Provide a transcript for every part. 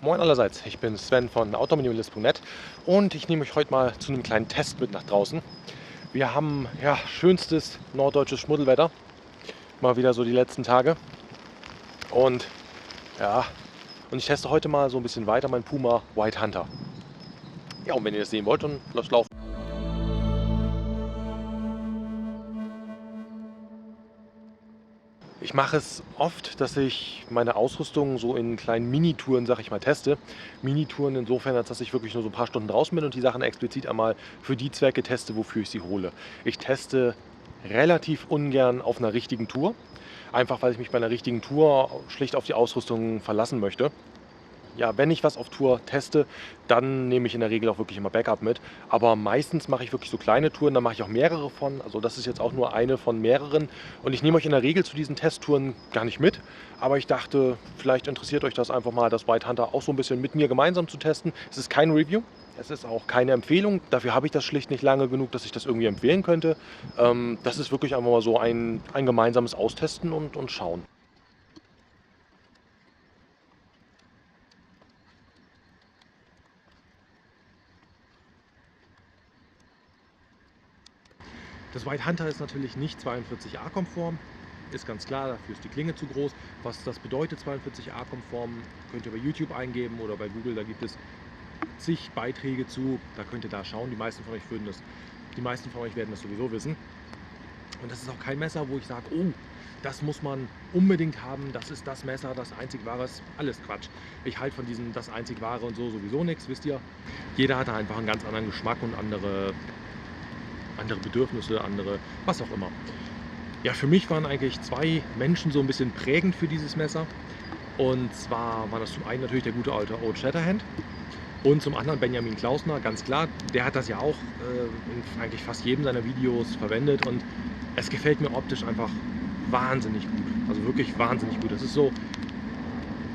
Moin allerseits, ich bin Sven von autominimalist.net und ich nehme euch heute mal zu einem kleinen Test mit nach draußen. Wir haben ja schönstes norddeutsches Schmuddelwetter, mal wieder so die letzten Tage. Und ja, und ich teste heute mal so ein bisschen weiter meinen Puma White Hunter. Ja, und wenn ihr das sehen wollt, dann lasst laufen. Ich mache es oft, dass ich meine Ausrüstung so in kleinen Minitouren, sag ich mal, teste. Minitouren insofern, als dass ich wirklich nur so ein paar Stunden draußen bin und die Sachen explizit einmal für die Zwecke teste, wofür ich sie hole. Ich teste relativ ungern auf einer richtigen Tour, einfach weil ich mich bei einer richtigen Tour schlicht auf die Ausrüstung verlassen möchte. Ja, wenn ich was auf Tour teste, dann nehme ich in der Regel auch wirklich immer Backup mit. Aber meistens mache ich wirklich so kleine Touren, da mache ich auch mehrere von. Also das ist jetzt auch nur eine von mehreren. Und ich nehme euch in der Regel zu diesen Testtouren gar nicht mit. Aber ich dachte, vielleicht interessiert euch das einfach mal, das White Hunter auch so ein bisschen mit mir gemeinsam zu testen. Es ist kein Review. Es ist auch keine Empfehlung. Dafür habe ich das schlicht nicht lange genug, dass ich das irgendwie empfehlen könnte. Das ist wirklich einfach mal so ein gemeinsames Austesten und Schauen. Das White Hunter ist natürlich nicht 42a konform, ist ganz klar, dafür ist die Klinge zu groß. Was das bedeutet, 42a konform, könnt ihr bei YouTube eingeben oder bei Google, da gibt es zig Beiträge zu, da könnt ihr da schauen. Die meisten von euch werden das sowieso wissen. Und das ist auch kein Messer, wo ich sage, oh, das muss man unbedingt haben, das ist das Messer, das einzig wahre ist, alles Quatsch. Ich halte von diesem das einzig wahre und so sowieso nichts, wisst ihr. Jeder hat da einfach einen ganz anderen Geschmack und andere Bedürfnisse, andere, was auch immer. Ja, für mich waren eigentlich zwei Menschen so ein bisschen prägend für dieses Messer. Und zwar war das zum einen natürlich der gute alte Old Shatterhand und zum anderen Benjamin Klausner, ganz klar. Der hat das ja auch in eigentlich fast jedem seiner Videos verwendet und es gefällt mir optisch einfach wahnsinnig gut. Also wirklich wahnsinnig gut. Das ist so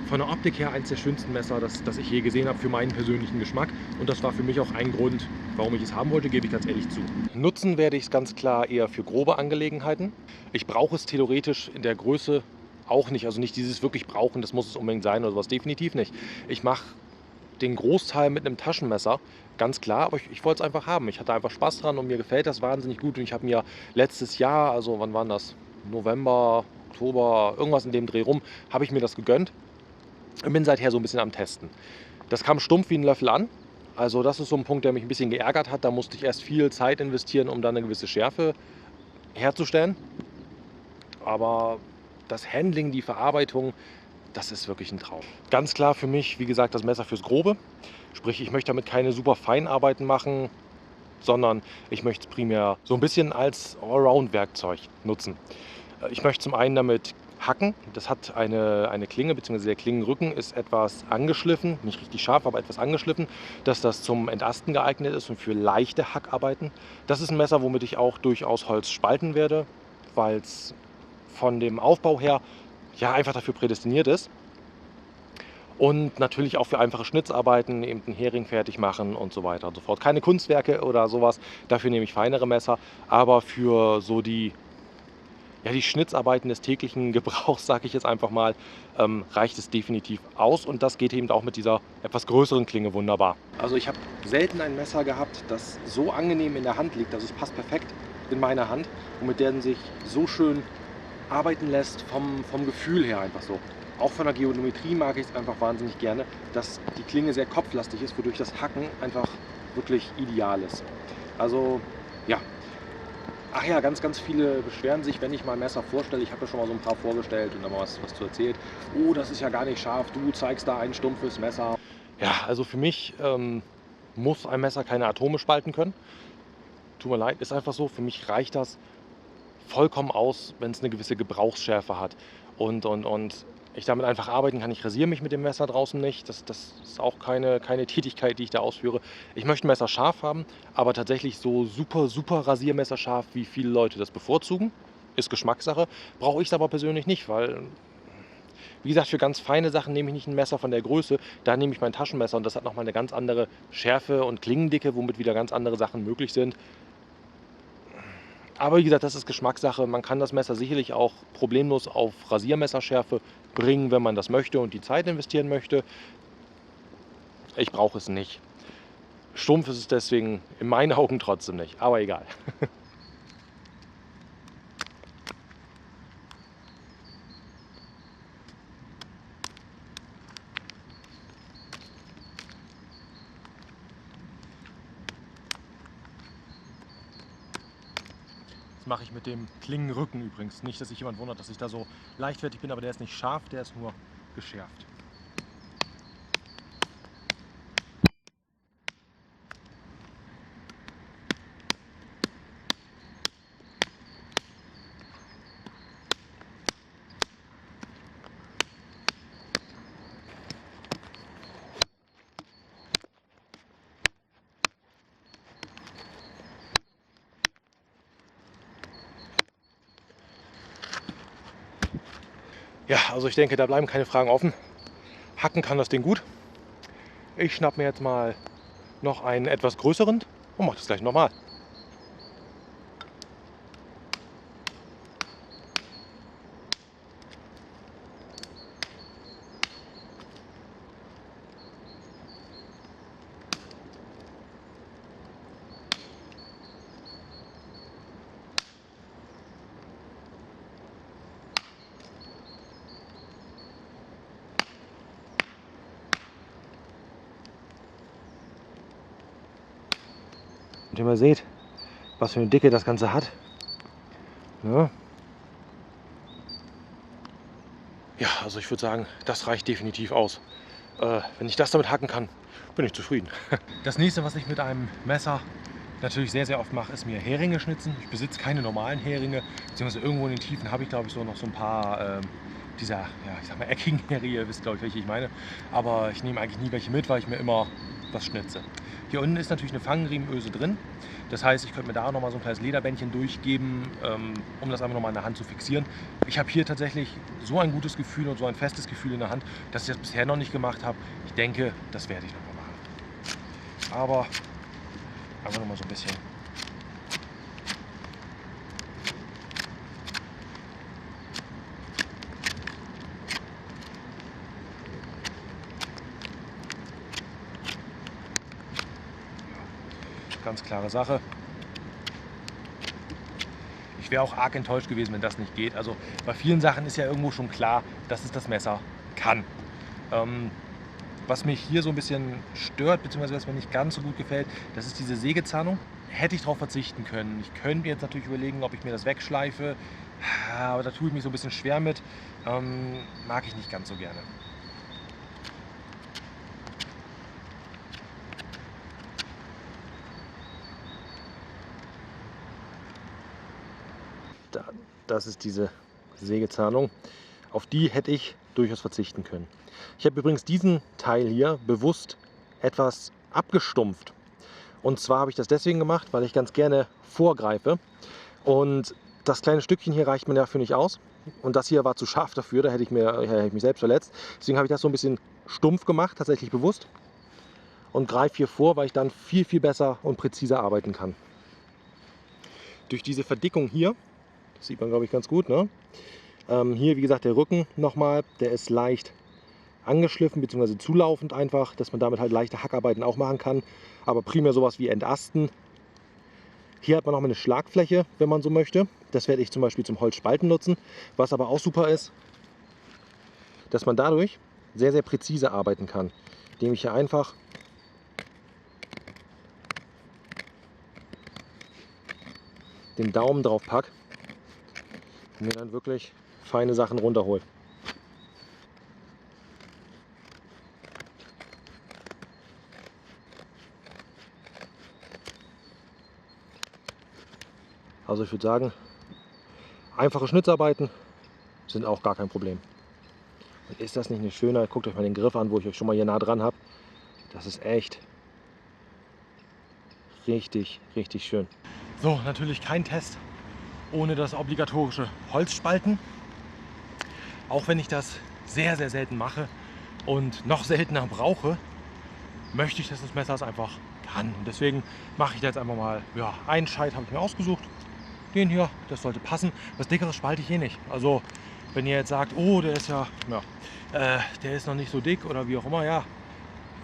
von der Optik her eines der schönsten Messer, das ich je gesehen habe für meinen persönlichen Geschmack. Und das war für mich auch ein Grund, warum ich es haben wollte, gebe ich ganz ehrlich zu. Nutzen werde ich es ganz klar eher für grobe Angelegenheiten. Ich brauche es theoretisch in der Größe auch nicht. Also nicht dieses wirklich brauchen, das muss es unbedingt sein oder sowas, definitiv nicht. Ich mache den Großteil mit einem Taschenmesser, ganz klar, aber ich wollte es einfach haben. Ich hatte einfach Spaß dran und mir gefällt das wahnsinnig gut. Und ich habe mir letztes Jahr, also wann war das? November, Oktober, irgendwas in dem Dreh rum, habe ich mir das gegönnt. Und bin seither so ein bisschen am Testen. Das kam stumpf wie ein Löffel an. Also das ist so ein Punkt, der mich ein bisschen geärgert hat. Da musste ich erst viel Zeit investieren, um dann eine gewisse Schärfe herzustellen. Aber das Handling, die Verarbeitung, das ist wirklich ein Traum. Ganz klar für mich, wie gesagt, das Messer fürs Grobe. Sprich, ich möchte damit keine super Feinarbeiten machen, sondern ich möchte es primär so ein bisschen als Allround-Werkzeug nutzen. Ich möchte zum einen damit hacken. Das hat eine Klinge, beziehungsweise der Klingenrücken ist etwas angeschliffen, nicht richtig scharf, aber etwas angeschliffen, dass das zum Entasten geeignet ist und für leichte Hackarbeiten. Das ist ein Messer, womit ich auch durchaus Holz spalten werde, weil es von dem Aufbau her ja einfach dafür prädestiniert ist. Und natürlich auch für einfache Schnitzarbeiten, eben einen Hering fertig machen und so weiter und so fort. Keine Kunstwerke oder sowas, dafür nehme ich feinere Messer, aber für so die Schnitzarbeiten des täglichen Gebrauchs, sage ich jetzt einfach mal, reicht es definitiv aus. Und das geht eben auch mit dieser etwas größeren Klinge wunderbar. Also ich habe selten ein Messer gehabt, das so angenehm in der Hand liegt. Also es passt perfekt in meine Hand und mit der sich so schön arbeiten lässt vom Gefühl her einfach so. Auch von der Geometrie mag ich es einfach wahnsinnig gerne, dass die Klinge sehr kopflastig ist, wodurch das Hacken einfach wirklich ideal ist. Also ja. Ach ja, ganz, ganz viele beschweren sich, wenn ich mal ein Messer vorstelle. Ich habe ja schon mal so ein paar vorgestellt und da mal was zu erzählt. Oh, das ist ja gar nicht scharf, du zeigst da ein stumpfes Messer. Ja, also für mich muss ein Messer keine Atome spalten können. Tut mir leid, ist einfach so. Für mich reicht das vollkommen aus, wenn es eine gewisse Gebrauchsschärfe hat. Und ich damit einfach arbeiten kann. Ich rasiere mich mit dem Messer draußen nicht. Das ist auch keine Tätigkeit, die ich da ausführe. Ich möchte ein Messer scharf haben, aber tatsächlich so super, super Rasiermesser scharf, wie viele Leute das bevorzugen. Ist Geschmackssache. Brauche ich es aber persönlich nicht, weil, wie gesagt, für ganz feine Sachen nehme ich nicht ein Messer von der Größe. Da nehme ich mein Taschenmesser und das hat nochmal eine ganz andere Schärfe und Klingendicke, womit wieder ganz andere Sachen möglich sind. Aber wie gesagt, das ist Geschmackssache. Man kann das Messer sicherlich auch problemlos auf Rasiermesserschärfe bringen, wenn man das möchte und die Zeit investieren möchte. Ich brauche es nicht. Stumpf ist es deswegen in meinen Augen trotzdem nicht, aber egal. Das mache ich mit dem Klingenrücken übrigens. Nicht, dass sich jemand wundert, dass ich da so leichtfertig bin, aber der ist nicht scharf, der ist nur geschärft. Ja, also ich denke, da bleiben keine Fragen offen. Hacken kann das Ding gut. Ich schnapp mir jetzt mal noch einen etwas größeren und mache das gleich nochmal. Und ihr mal seht, was für eine Dicke das Ganze hat. Ja. Ja, also ich würde sagen, das reicht definitiv aus. Wenn ich das damit hacken kann, bin ich zufrieden. Das nächste, was ich mit einem Messer natürlich sehr, sehr oft mache, ist mir Heringe schnitzen. Ich besitze keine normalen Heringe, beziehungsweise irgendwo in den Tiefen habe ich, glaube ich, noch so ein paar dieser, ja, ich sag mal, eckigen Heringe, ihr wisst, glaube ich, welche ich meine. Aber ich nehme eigentlich nie welche mit, weil ich mir immer was schnitze. Hier unten ist natürlich eine Fangriemenöse drin. Das heißt, ich könnte mir da auch noch mal so ein kleines Lederbändchen durchgeben, um das einfach noch mal in der Hand zu fixieren. Ich habe hier tatsächlich so ein gutes Gefühl und so ein festes Gefühl in der Hand, dass ich das bisher noch nicht gemacht habe. Ich denke, das werde ich noch mal machen. Aber einfach noch mal so ein bisschen. Ganz klare Sache. Ich wäre auch arg enttäuscht gewesen, wenn das nicht geht. Also bei vielen Sachen ist ja irgendwo schon klar, dass es das Messer kann. Was mich hier so ein bisschen stört, beziehungsweise was mir nicht ganz so gut gefällt, das ist diese Sägezahnung. Hätte ich darauf verzichten können. Ich könnte mir jetzt natürlich überlegen, ob ich mir das wegschleife, aber da tue ich mich so ein bisschen schwer mit. Mag ich nicht ganz so gerne. Das ist diese Sägezahnung. Auf die hätte ich durchaus verzichten können. Ich habe übrigens diesen Teil hier bewusst etwas abgestumpft. Und zwar habe ich das deswegen gemacht, weil ich ganz gerne vorgreife. Und das kleine Stückchen hier reicht mir dafür nicht aus. Und das hier war zu scharf dafür, da hätte ich mich selbst verletzt. Deswegen habe ich das so ein bisschen stumpf gemacht, tatsächlich bewusst. Und greife hier vor, weil ich dann viel, viel besser und präziser arbeiten kann. Durch diese Verdickung hier, das sieht man, glaube ich, ganz gut, ne? Hier, wie gesagt, der Rücken nochmal, der ist leicht angeschliffen bzw. zulaufend einfach, dass man damit halt leichte Hackarbeiten auch machen kann. Aber primär sowas wie Entasten. Hier hat man nochmal eine Schlagfläche, wenn man so möchte. Das werde ich zum Beispiel zum Holzspalten nutzen. Was aber auch super ist, dass man dadurch sehr, sehr präzise arbeiten kann. Indem ich hier einfach den Daumen drauf packe und mir dann wirklich feine Sachen runterhole. Also ich würde sagen, einfache Schnitzarbeiten sind auch gar kein Problem. Und ist das nicht eine schöne, guckt euch mal den Griff an, wo ich euch schon mal hier nah dran habe. Das ist echt richtig, richtig schön. So, natürlich kein Test ohne das obligatorische Holzspalten. Auch wenn ich das sehr, sehr selten mache und noch seltener brauche, möchte ich, dass das Messer es einfach kann. Und deswegen mache ich da jetzt einfach mal, ja, einen Scheit habe ich mir ausgesucht. Den hier, das sollte passen. Was Dickeres spalte ich eh nicht. Also wenn ihr jetzt sagt, oh, der ist ja, der ist noch nicht so dick oder wie auch immer, ja,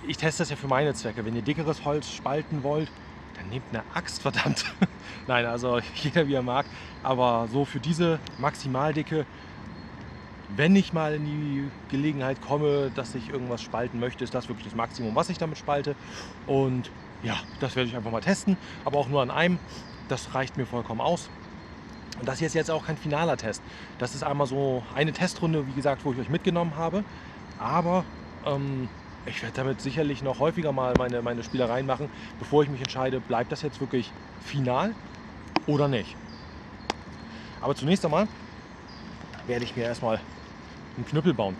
ich teste das ja für meine Zwecke. Wenn ihr dickeres Holz spalten wollt, dann nehmt eine Axt, verdammt. Nein, also jeder wie er mag. Aber so für diese Maximaldicke, wenn ich mal in die Gelegenheit komme, dass ich irgendwas spalten möchte, ist das wirklich das Maximum, was ich damit spalte. Und ja, das werde ich einfach mal testen, aber auch nur an einem. Das reicht mir vollkommen aus. Und das hier ist jetzt auch kein finaler Test. Das ist einmal so eine Testrunde, wie gesagt, wo ich euch mitgenommen habe. Aber ich werde damit sicherlich noch häufiger mal meine Spielereien machen, bevor ich mich entscheide, bleibt das jetzt wirklich final oder nicht. Aber zunächst einmal werde ich mir erstmal einen Knüppel bauen.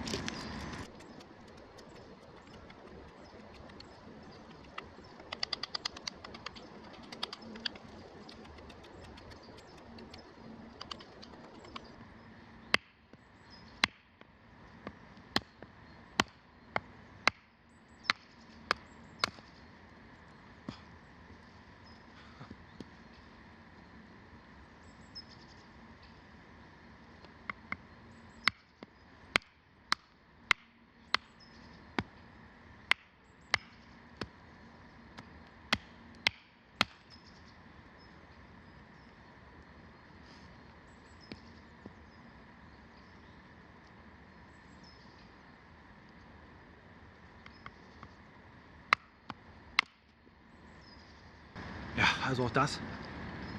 Ja, also auch das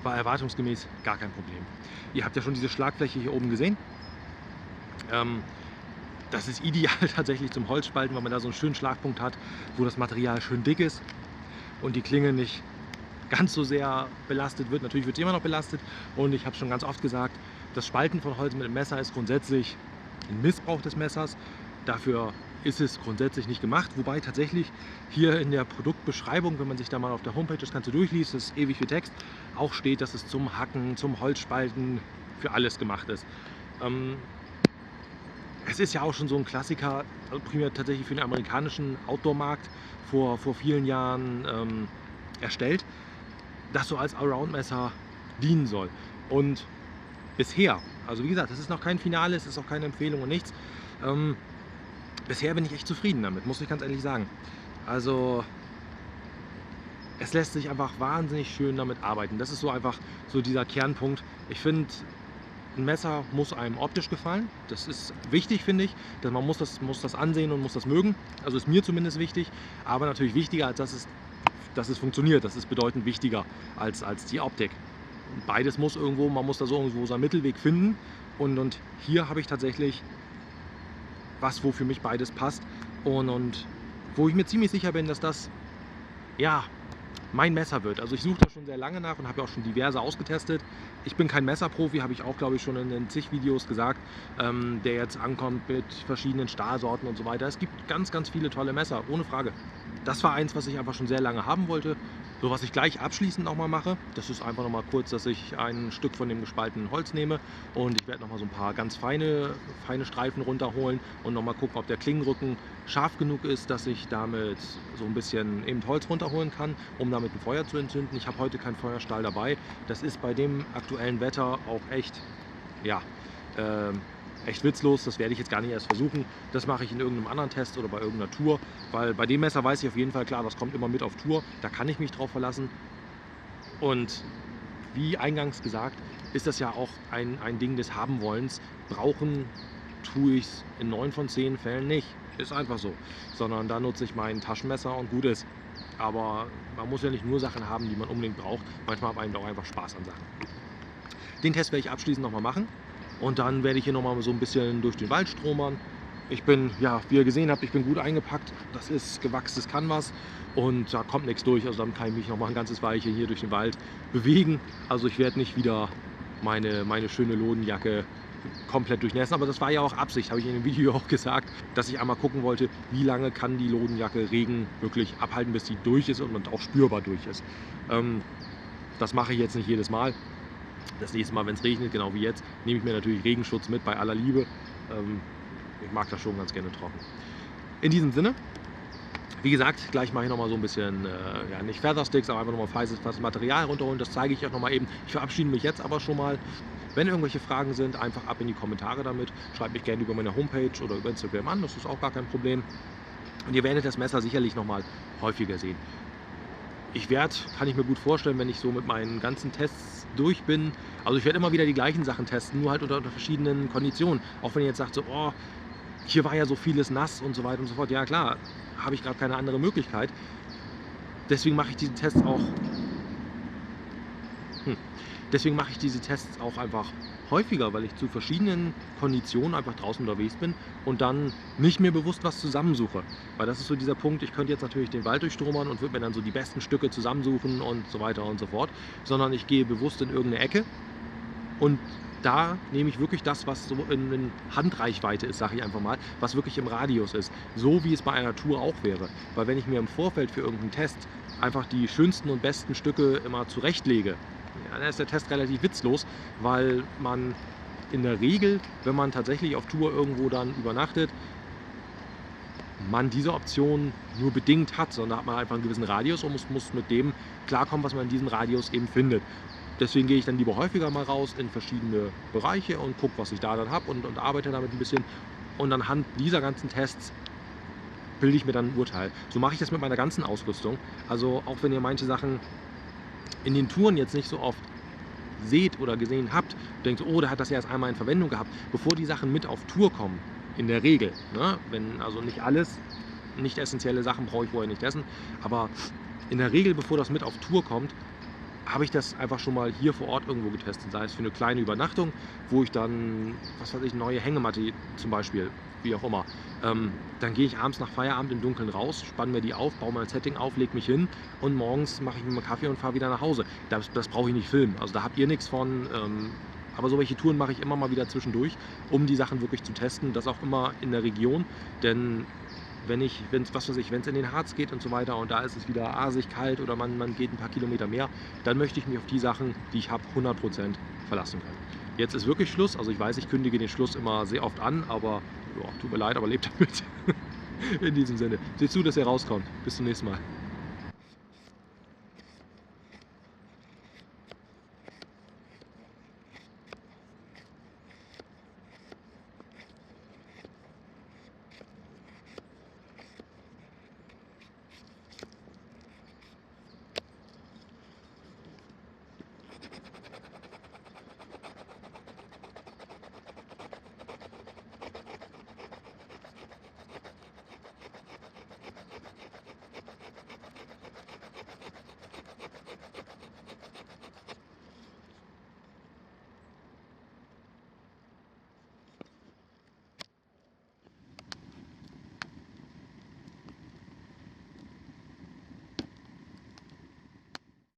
war erwartungsgemäß gar kein Problem. Ihr habt ja schon diese Schlagfläche hier oben gesehen. Das ist ideal tatsächlich zum Holzspalten, weil man da so einen schönen Schlagpunkt hat, wo das Material schön dick ist und die Klinge nicht ganz so sehr belastet wird. Natürlich wird sie immer noch belastet und ich habe schon ganz oft gesagt, das Spalten von Holz mit dem Messer ist grundsätzlich ein Missbrauch des Messers. Dafür ist es grundsätzlich nicht gemacht, wobei tatsächlich hier in der Produktbeschreibung, wenn man sich da mal auf der Homepage das Ganze durchliest, das ist ewig viel Text, auch steht, dass es zum Hacken, zum Holzspalten, für alles gemacht ist. Es ist ja auch schon so ein Klassiker, also primär tatsächlich für den amerikanischen Outdoor-Markt vor vielen Jahren erstellt, das so als Allround-Messer dienen soll. Und bisher, also wie gesagt, das ist noch kein Finale, es ist auch keine Empfehlung und nichts, bisher bin ich echt zufrieden damit, muss ich ganz ehrlich sagen. Also es lässt sich einfach wahnsinnig schön damit arbeiten. Das ist so einfach so dieser Kernpunkt. Ich finde, ein Messer muss einem optisch gefallen. Das ist wichtig, finde ich. Dass man muss das ansehen und muss das mögen. Also ist mir zumindest wichtig. Aber natürlich wichtiger, als dass es funktioniert. Das ist bedeutend wichtiger als die Optik. Beides muss irgendwo, man muss da so irgendwo seinen Mittelweg finden. Und hier habe ich tatsächlich was, wo für mich beides passt. Und wo ich mir ziemlich sicher bin, dass das ja mein Messer wird. Also ich suche da schon sehr lange nach und habe ja auch schon diverse ausgetestet. Ich bin kein Messerprofi, habe ich auch, glaube ich, schon in zig Videos gesagt, der jetzt ankommt mit verschiedenen Stahlsorten und so weiter. Es gibt ganz, ganz viele tolle Messer, ohne Frage. Das war eins, was ich einfach schon sehr lange haben wollte. So, was ich gleich abschließend nochmal mache, das ist einfach nochmal kurz, dass ich ein Stück von dem gespaltenen Holz nehme und ich werde nochmal so ein paar ganz feine Streifen runterholen und nochmal gucken, ob der Klingenrücken scharf genug ist, dass ich damit so ein bisschen eben Holz runterholen kann, um damit ein Feuer zu entzünden. Ich habe heute keinen Feuerstahl dabei. Das ist bei dem aktuellen Wetter auch echt, ja, echt witzlos. Das werde ich jetzt gar nicht erst versuchen. Das mache ich in irgendeinem anderen Test oder bei irgendeiner Tour, weil bei dem Messer weiß ich auf jeden Fall, klar, das kommt immer mit auf Tour. Da kann ich mich drauf verlassen. Und wie eingangs gesagt, ist das ja auch ein Ding des Habenwollens. Brauchen tue ich es in 9 von 10 Fällen nicht. Ist einfach so. Sondern da nutze ich mein Taschenmesser und gut ist. Aber man muss ja nicht nur Sachen haben, die man unbedingt braucht. Manchmal hat man auch einfach Spaß an Sachen. Den Test werde ich abschließend nochmal machen. Und dann werde ich hier nochmal so ein bisschen durch den Wald stromern. Ich bin, ja, wie ihr gesehen habt, ich bin gut eingepackt. Das ist gewachstes Canvas und da kommt nichts durch. Also dann kann ich mich nochmal ein ganzes Weilchen hier durch den Wald bewegen. Also ich werde nicht wieder meine schöne Lodenjacke komplett durchnässen. Aber das war ja auch Absicht, habe ich in dem Video auch gesagt, dass ich einmal gucken wollte, wie lange kann die Lodenjacke Regen wirklich abhalten, bis sie durch ist und auch spürbar durch ist. Das mache ich jetzt nicht jedes Mal. Das nächste Mal, wenn es regnet, genau wie jetzt, nehme ich mir natürlich Regenschutz mit, bei aller Liebe. Ich mag das schon ganz gerne trocken. In diesem Sinne, wie gesagt, gleich mache ich nochmal so ein bisschen, ja nicht Feathersticks, aber einfach nochmal feises Material runterholen. Das zeige ich euch nochmal eben. Ich verabschiede mich jetzt aber schon mal. Wenn irgendwelche Fragen sind, einfach ab in die Kommentare damit. Schreibt mich gerne über meine Homepage oder über Instagram an, das ist auch gar kein Problem. Und ihr werdet das Messer sicherlich noch mal häufiger sehen. Ich werde, kann ich mir gut vorstellen, wenn ich so mit meinen ganzen Tests durch bin, also ich werde immer wieder die gleichen Sachen testen, nur halt unter verschiedenen Konditionen. Auch wenn ihr jetzt sagt so: „Oh, hier war ja so vieles nass“ und so weiter und so fort. Ja klar, habe ich gerade keine andere Möglichkeit. Deswegen mache ich diese Tests auch hm, deswegen mache ich diese Tests auch einfach häufiger, weil ich zu verschiedenen Konditionen einfach draußen unterwegs bin und dann nicht mir bewusst was zusammensuche. Weil das ist so dieser Punkt, ich könnte jetzt natürlich den Wald durchstromern und würde mir dann so die besten Stücke zusammensuchen und so weiter und so fort, sondern ich gehe bewusst in irgendeine Ecke und da nehme ich wirklich das, was so in Handreichweite ist, sage ich einfach mal, was wirklich im Radius ist. So wie es bei einer Tour auch wäre. Weil wenn ich mir im Vorfeld für irgendeinen Test einfach die schönsten und besten Stücke immer zurechtlege, ja, dann ist der Test relativ witzlos, weil man in der Regel, wenn man tatsächlich auf Tour irgendwo dann übernachtet, man diese Option nur bedingt hat, sondern da hat man einfach einen gewissen Radius und muss mit dem klarkommen, was man in diesem Radius eben findet. Deswegen gehe ich dann lieber häufiger mal raus in verschiedene Bereiche und gucke, was ich da dann habe und arbeite damit ein bisschen. Und anhand dieser ganzen Tests bilde ich mir dann ein Urteil. So mache ich das mit meiner ganzen Ausrüstung. Also auch wenn ihr manche Sachen in den Touren jetzt nicht so oft seht oder gesehen habt, denkt, oh, der hat das ja erst einmal in Verwendung gehabt, bevor die Sachen mit auf Tour kommen, in der Regel, ne? Wenn also nicht alles, nicht essentielle Sachen brauche ich vorher nicht essen, aber in der Regel, bevor das mit auf Tour kommt, habe ich das einfach schon mal hier vor Ort irgendwo getestet, sei es für eine kleine Übernachtung, wo ich dann, was weiß ich, neue Hängematte zum Beispiel, wie auch immer. Dann gehe ich abends nach Feierabend im Dunkeln raus, spanne mir die auf, baue mein Setting auf, lege mich hin und morgens mache ich mir mal Kaffee und fahre wieder nach Hause. Das brauche ich nicht filmen, also da habt ihr nichts von. Aber so welche Touren mache ich immer mal wieder zwischendurch, um die Sachen wirklich zu testen. Das auch immer in der Region, denn wenn's, was weiß ich, wenn es in den Harz geht und so weiter und da ist es wieder asig kalt oder man geht ein paar Kilometer mehr, dann möchte ich mich auf die Sachen, die ich habe, 100% verlassen können. Jetzt ist wirklich Schluss. Also ich weiß, ich kündige den Schluss immer sehr oft an, aber ja, tut mir leid, aber lebt damit. In diesem Sinne. Seht zu, dass ihr rauskommt. Bis zum nächsten Mal.